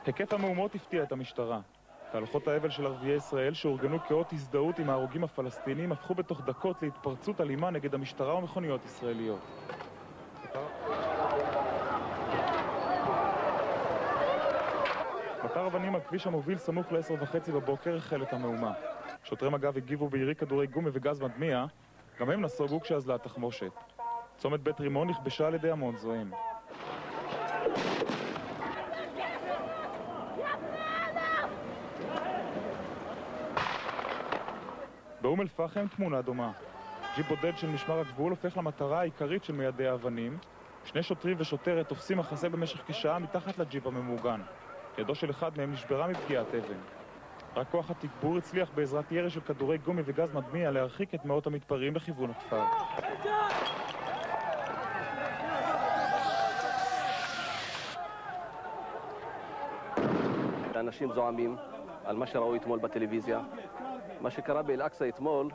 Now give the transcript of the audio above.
היקף המהומות הפתיע את המשטרה. תהלוכות האבל של ערביי ישראל שאורגנו כאות הזדהות עם ההרוגים הפלסטינים הפכו בתוך דקות להתפרצות אלימה נגד המשטרה ומכוניות ישראליות. מטר אבנים על כביש המוביל סמוך ל-10:30 בבוקר החל את המהומה. שוטרי מג"ב הגיבו בירי כדורי גומי וגז מדמיע, גם הם נסוגו כשאזלה תחמושת. צומת בית רימון נכבשה על ידי המון זועם. באום אל-פחם תמונה דומה. ג'יפ בודד של משמר הגבול הופך למטרה העיקרית של מיידי האבנים. שני שוטרים ושוטרת תופסים מחסה במשך כשעה מתחת לג'יפ הממוגן. ידו של אחד מהם נשברה מפגיעת אבן. רק כוח התגבור הצליח בעזרת ירי של כדורי גומי וגז מדמיע להרחיק את מאות המתפרעים לכיוון הכפר. האנשים זועמים על מה שראו אתמול בטלוויזיה. מה שקרה באל-אקצא אתמול